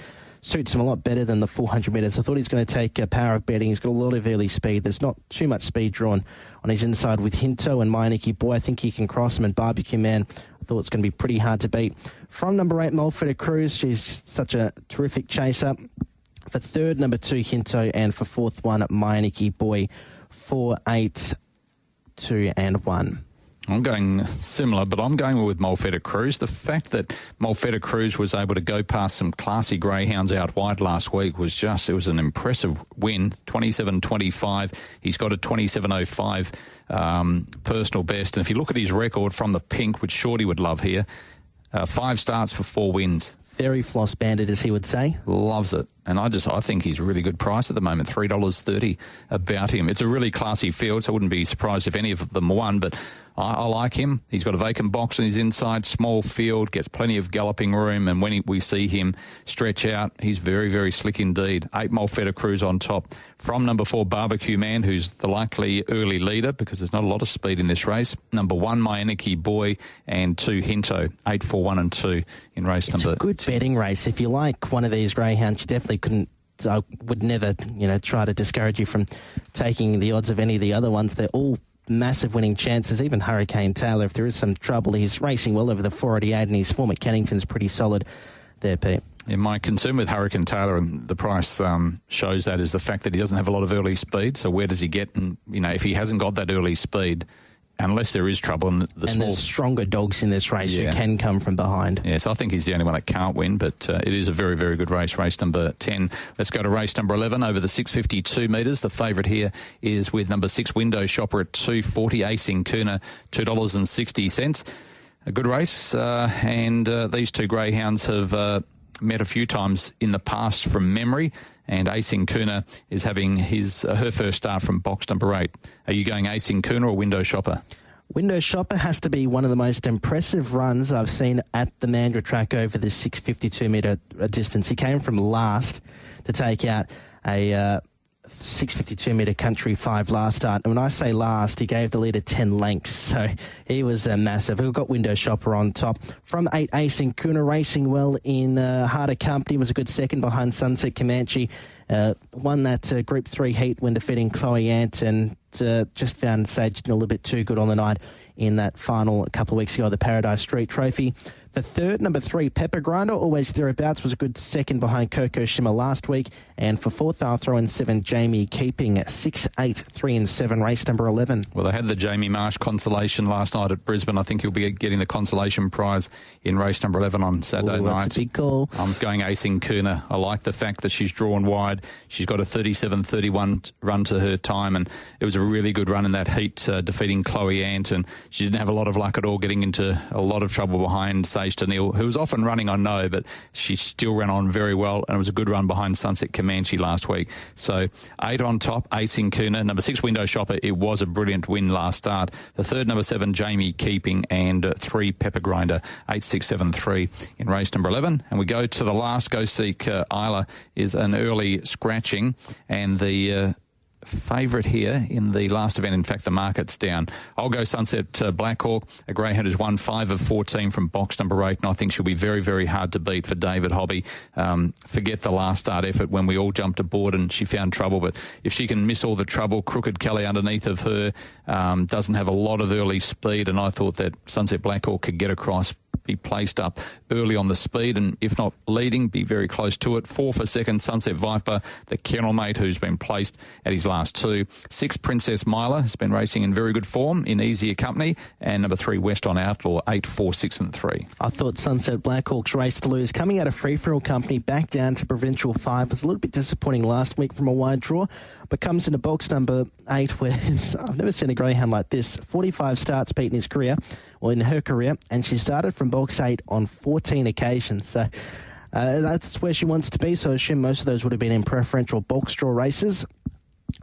suits him a lot better than the 400 metres. I thought he's going to take Power of Betting. He's got a lot of early speed. There's not too much speed drawn on his inside with Hinto and My Nicky Boy. I think he can cross him, and Barbecue Man, I thought it's going to be pretty hard to beat. From number 8, Mulfetta Cruz, she's such a terrific chaser. For third, number 2, Hinto, and for fourth one, My Nicky Boy, 4, 8, 2 and 1. I'm going similar, but I'm going with Mulfetta Cruz. The fact that Mulfetta Cruz was able to go past some classy greyhounds out wide last week was it was an impressive win, 27.25. He's got a 27.05 personal best. And if you look at his record from the pink, which Shorty would love here, 5 starts for 4 wins. Very floss-banded, as he would say. Loves it. And I think he's a really good price at the moment, $3.30 about him. It's a really classy field, so I wouldn't be surprised if any of them won, but I like him. He's got a vacant box on his inside, small field, gets plenty of galloping room, and when we see him stretch out, he's very, very slick indeed. 8, Mulfetta Cruz on top. From number 4, Barbecue Man, who's the likely early leader because there's not a lot of speed in this race. Number 1, My Nicky Boy, and 2, Hinto. 8, 4, 1 and 2 in race number 2. It's a good betting race. If you like one of these greyhounds, you definitely I would never, try to discourage you from taking the odds of any of the other ones. They're all massive winning chances. Even Hurricane Taylor, if there is some trouble, he's racing well over the 488, and his form at Kennington's pretty solid there, Pete. Yeah, my concern with Hurricane Taylor, and the price shows that, is the fact that he doesn't have a lot of early speed. So where does he get? And, if he hasn't got that early speed, unless there is trouble in there's stronger dogs in this race who can come from behind. Yeah, so I think he's the only one that can't win, but it is a very, very good race number 10. Let's go to race number 11 over the 652 metres. The favourite here is with number 6, Window Shopper at $2.40, Ace in Kuna, $2.60. A good race, and these two greyhounds have met a few times in the past from memory, and Ace in Kuna is having her first start from box number 8. Are you going Ace in Kuna or Window Shopper? Window Shopper has to be one of the most impressive runs I've seen at the Mandurah track over the 652-metre distance. He came from last to take out a 652-metre Country 5 last start. And when I say last, he gave the leader 10 lengths. So he was massive. We've got Window Shopper on top. From 8, Ace in Kuna, racing well in harder company. Was a good second behind Sunset Comanche. Won that Group 3 heat when defeating Chloe Ant, and just found Sage a little bit too good on the night in that final a couple of weeks ago, the Paradise Street Trophy. For third, number 3, Pepper Grinder, always thereabouts, was a good second behind Coco Shimmer last week. And for fourth, I'll throw in 7, Jamie Keeping, 6, 8, 3 and 7, race number 11. Well, they had the Jamie Marsh consolation last night at Brisbane. I think he'll be getting the consolation prize in race number 11 on Saturday night. That's a big call. I'm going Ace in Kuna. I like the fact that she's drawn wide. She's got a 37.31 run to her time, and it was a really good run in that heat, defeating Chloe Ant, and she didn't have a lot of luck at all, getting into a lot of trouble behind Sage O'Neill, who was often running, I know, but she still ran on very well, and it was a good run behind Sunset Comanche last week. So 8 on top, Ace in Kuna. Number 6, Window Shopper, it was a brilliant win last start. The third, number 7, Jamie Keeping, and 3, Pepper Grinder, 8, 6, 7, 3 in race number 11. And we go to the last, Go Seek Isla is an early scratching, and the favourite here in the last event. In fact, the market's down. I'll go Sunset Blackhawk, a greyhound who's won 5 of 14 from box number 8, and I think she'll be very, very hard to beat for David Hobby. Forget the last start effort when we all jumped aboard and she found trouble, but if she can miss all the trouble, Crooked Kelly underneath of her doesn't have a lot of early speed, and I thought that Sunset Blackhawk could get across, be placed up early on the speed, and if not leading, be very close to it. 4 for second, Sunset Viper, the kennel mate, who's been placed at his last 2. 6, Princess Mila, has been racing in very good form in easier company, and number 3, West on Outlaw, 8, 4, 6 and 3. I thought Sunset Blackhawk's race to lose, coming out of free-for-all company, back down to Provincial 5, was a little bit disappointing last week from a wide draw, but comes into box number 8, where I've never seen a greyhound like this. 45 starts beat in his career, or in her career, and she started from box 8 on 14 occasions. So that's where she wants to be. So I assume most of those would have been in preferential box draw races.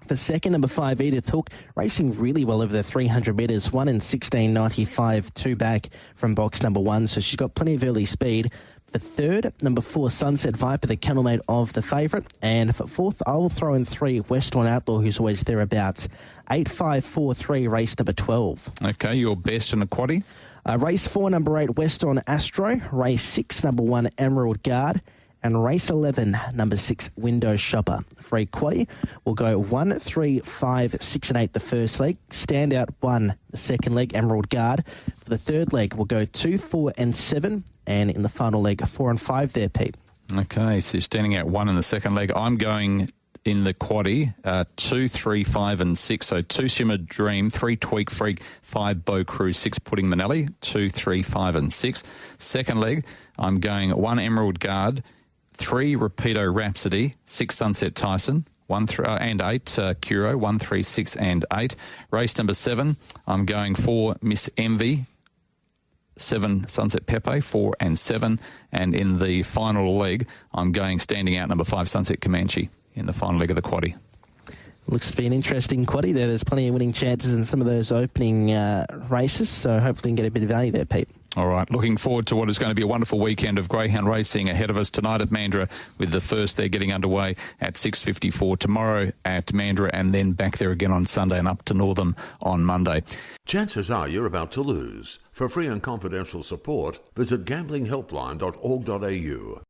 For second, number 5, Edith Hook, racing really well over the 300 metres, 1 in 16.95, 2 back from box number 1. So she's got plenty of early speed. For third, number 4, Sunset Viper, the kennelmate of the favourite. And for fourth, I will throw in 3, Western Outlaw, who's always thereabouts. 8, 5, 4, 3, race number 12. Okay, your best in the quaddie? Race 4, number 8, Western Astro. Race 6, number 1, Emerald Guard. And race 11, number 6, Window Shopper. Free quaddy will go 1, 3, 5, 6 and 8 the first leg. Standout 1 the second leg, Emerald Guard. For the third leg, we'll go 2, 4 and 7. And in the final leg, 4 and 5 there, Pete. Okay, so you're standing out 1 in the second leg. I'm going in the quaddie, 2, 3, 5 and 6. So 2 Shimmer Dream, 3 Tweak Freak, 5 Bow Crew, 6 Pudding Manelli, 2, 3, 5 and 6. Second leg, I'm going 1 Emerald Guard, 3 Rapido Rhapsody, 6 Sunset Tyson, 1 and 8 Curo, 1, 3, 6 and 8. Race number 7, I'm going 4 Miss Envy, 7 Sunset Pepe, 4 and 7. And in the final leg, I'm going standing out number 5 Sunset Comanche in the final leg of the quaddie. Looks to be an interesting quaddie there. There's plenty of winning chances in some of those opening races, so hopefully we can get a bit of value there, Pete. All right, looking forward to what is going to be a wonderful weekend of greyhound racing ahead of us tonight at Mandurah, with the first there getting underway at 6:54, tomorrow at Mandurah, and then back there again on Sunday and up to Northam on Monday. Chances are you're about to lose. For free and confidential support, visit gamblinghelpline.org.au.